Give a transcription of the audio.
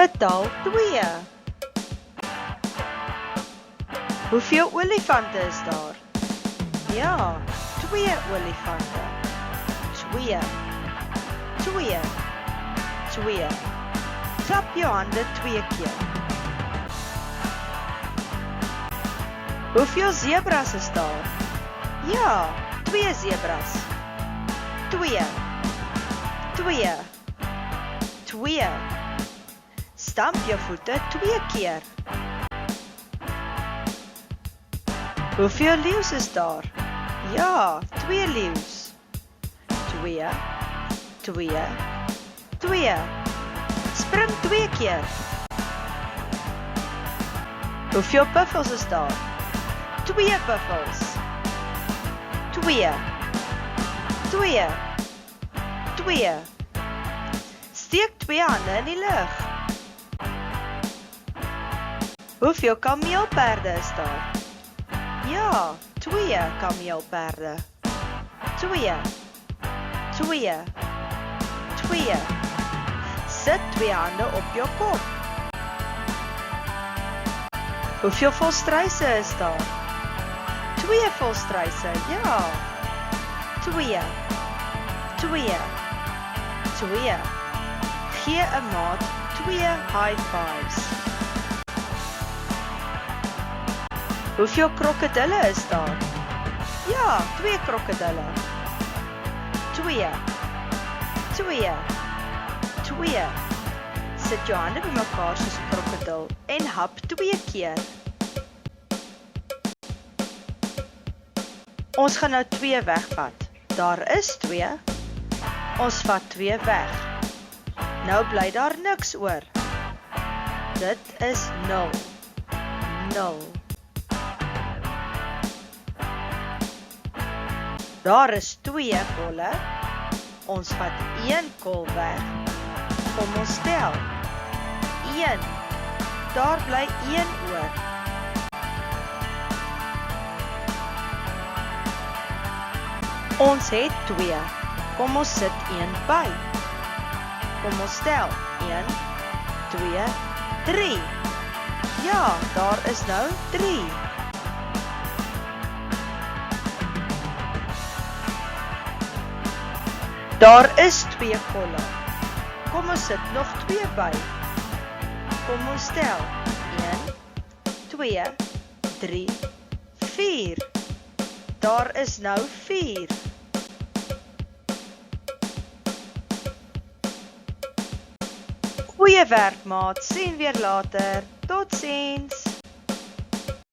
Getal 2. Hoeveel olifante is daar? Ja, 2 olifante. 2. 2. 2. Klap jou hande 2 keer. Hoeveel zebras is daar? Ja, 2 zebras. 2. 2. 2. Stamp jou voete 2 keer. Hoeveel leeu's is daar? Ja, 2 leeu's. 2. 2. 2. Spring 2 keer. Hoeveel buffels is daar? 2 buffels. 2. 2. 2. Steek 2 hande in die lug. Hoeveel kameelperde is daar? Ja, 2 kameelperde. 2. 2. 2. Sit 2 hande op jou kop. Hoeveel volstruise is daar? 2 volstruise, ja. 2. 2. 2. Gee 'n maat 2 high fives. Hoeveel krokodille is daar? Ja, 2 krokodille. 2. 2. 2. Sit jou hande bymekaar soos 'n krokodil en hap 2 keer. Ons gaan nou 2 wegvat. Daar is 2. Ons vat 2 weg. Nou bly daar niks oor. Dit is 0. 0. Daar is 2 kolle. Ons vat 1 kol weg. Kom ons tel. 1. Daar bly 1 oor. Ons het 2. Kom ons sit 1 by. Kom ons tel. 1, 2, 3. Ja, daar is nou 3. Daar is 2 kolle. Kom ons sit nog 2 by. Kom ons tel. 1, 2, 3, 4. Daar is nou 4. Goeie werk, maat. Sien weer later. Totsiens.